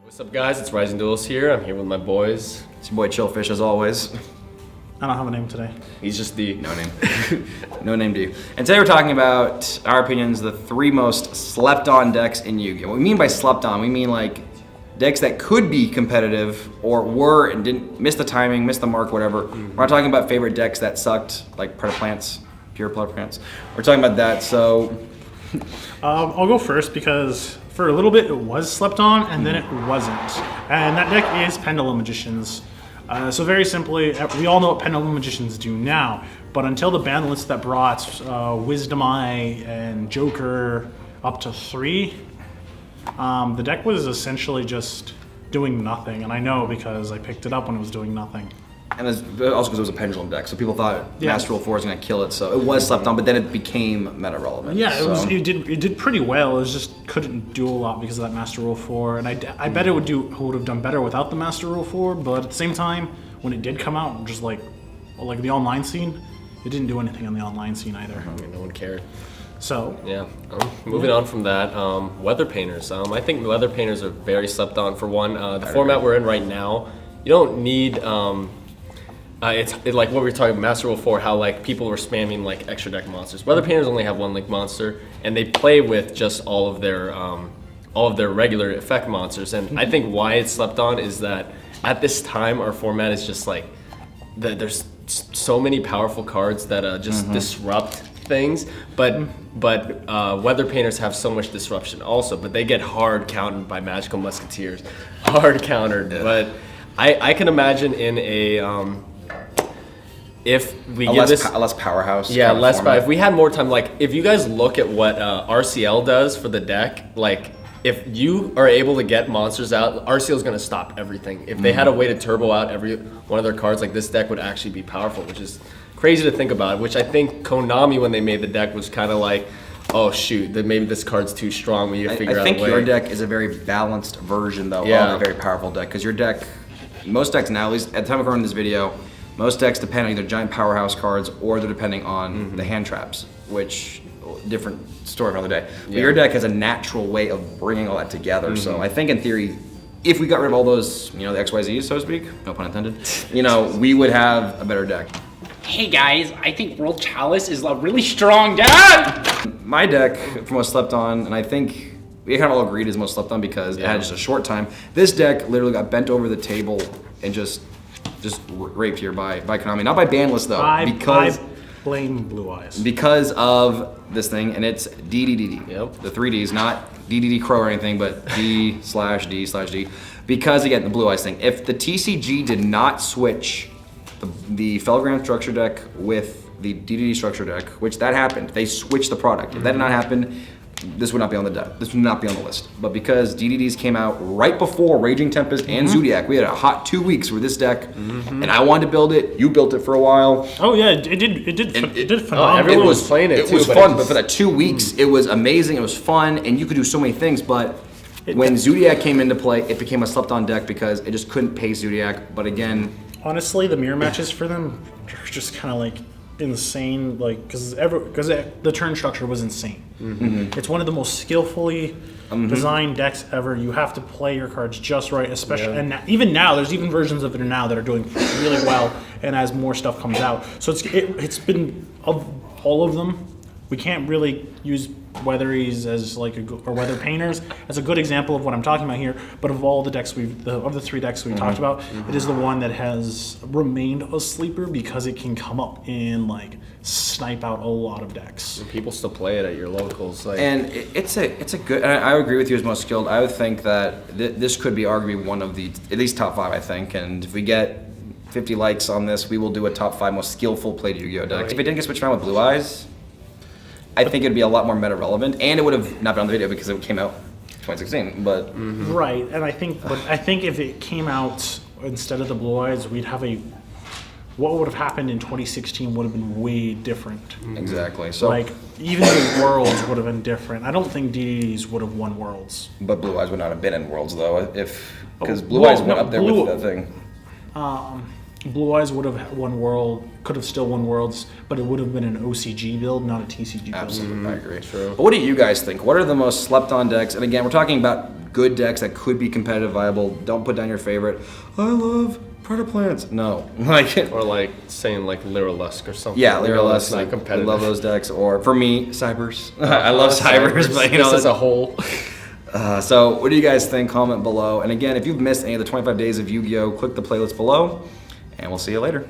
What's up, guys? It's Rising Duelist here. I'm here with my boys. It's your boy Chillfish, as always. I don't have a name today. He's just the No name. No name to you. And today we're talking about our opinions, the 3 most slept-on decks in Yu-Gi-Oh! What we mean by slept-on, we mean like decks that could be competitive or were and didn't miss the timing, miss the mark, whatever. We're not talking about favorite decks that sucked, like Predaplants, pure Predaplants. We're talking about that, so... I'll go first because for a little bit it was slept on and then it wasn't. And that deck is Pendulum Magicians. So very simply, we all know what Pendulum Magicians do now, but until the ban list that brought Wisdom Eye and Joker up to 3, the deck was essentially just doing nothing. And I know because I picked it up when it was doing nothing. And also because it was a Pendulum deck, so people thought Master Rule 4 was going to kill it, so it was slept on, but then it became meta-relevant. Yeah, it did pretty well. It just couldn't do a lot because of that Master Rule 4, and I bet it would have done better without the Master Rule 4. But at the same time, when it did come out, just like the online scene, it didn't do anything on the online scene either. I mean, no one cared. So yeah, moving on from that, Weather Painters. I think the Weather Painters are very slept on. For one, the format we're in right now, you don't need. It's like what we were talking about, Master Rule 4, how like people were spamming like extra deck monsters. Weather Painters only have 1 link monster, and they play with just all of their regular effect monsters. And I think why it's slept on is that at this time our format is just like there's so many powerful cards that just disrupt things, but Weather Painters have so much disruption also, but they get hard countered by Magical Musketeers, hard countered. Yeah. But I can imagine in a if we give this a less powerhouse, yeah, less. But if we had more time, like if you guys look at what RCL does for the deck, like if you are able to get monsters out, RCL is going to stop everything. If they had a way to turbo out every one of their cards, like this deck would actually be powerful, which is crazy to think about. Which I think Konami, when they made the deck, was kind of like, oh shoot, that maybe this card's too strong. We need to figure out a way. I think your deck is a very balanced version, though, of a very powerful deck. Because your deck, most decks now, at least at the time of recording this video, most decks depend on either giant powerhouse cards or they're depending on the hand traps, which different story for another day. But your deck has a natural way of bringing all that together. So I think in theory, if we got rid of all those, the XYZs, so to speak, no pun intended, we would have a better deck. Hey guys, I think World Chalice is a really strong deck! My deck, for most slept on, and I think we kind of all agreed is most slept on because it had just a short time. This deck literally got bent over the table and just raped here by Konami. Not by ban list though, because I blame Blue Eyes. Because of this thing, and it's DDDD. Yep. The 3 Ds, not DDD Crow or anything, but D/D/D. Because again, the Blue Eyes thing. If the TCG did not switch the Felgram structure deck with the DDD structure deck, which that happened, they switched the product. If that did not happen, this would not be on the deck. This would not be on the list. But because DDDs came out right before Raging Tempest and Zodiac, we had a hot 2 weeks for this deck, and I wanted to build it. You built it for a while. Oh yeah, it did phenomenal. Everyone was playing it too. It was fun, but for that 2 weeks, it was amazing. It was fun, and you could do so many things. But when Zodiac came into play, it became a slept-on deck because it just couldn't pace Zodiac. But again, honestly, the mirror matches for them are just kind of like insane, like because the turn structure was insane. It's one of the most skillfully designed decks ever. You have to play your cards just right, especially and even now there's even versions of it now that are doing really well, and as more stuff comes out, so it's been of all of them. We can't really use Weatheries as like or Weather Painters as a good example of what I'm talking about here. But of all the decks of the 3 decks we've talked about, it is the one that has remained a sleeper because it can come up and like snipe out a lot of decks. And people still play it at your locals. And it's a good. And I agree with you as most skilled. I would think that this could be arguably one of the at least top 5. I think, and if we get 50 likes on this, we will do a top 5 most skillful played Yu-Gi-Oh decks. If it didn't get switched around with Blue Eyes, I think it'd be a lot more meta-relevant, and it would have not been on the video because it came out 2016. But right, and I think if it came out instead of the Blue Eyes, we'd have what would have happened in 2016 would have been way different. Exactly. So like even the Worlds would have been different. I don't think DDDs would have won Worlds. But Blue Eyes would not have been in Worlds though, because Blue Eyes went up there with that thing. Blue Eyes would have could have still won Worlds, but it would have been an OCG build, not a TCG build. Absolutely, I agree. True. But what do you guys think? What are the most slept-on decks? And again, we're talking about good decks that could be competitive viable. Don't put down your favorite. I love Predator Plants. No. Like, Or like saying like Lyrilusk or something. yeah, You know, Lyrilusk, that's not like, I competitive. love those decks. Or for me, Cybers. I love Cybers, but you know, this is a whole. so what do you guys think? Comment below. And again, if you've missed any of the 25 days of Yu-Gi-Oh, click the playlist below, and we'll see you later.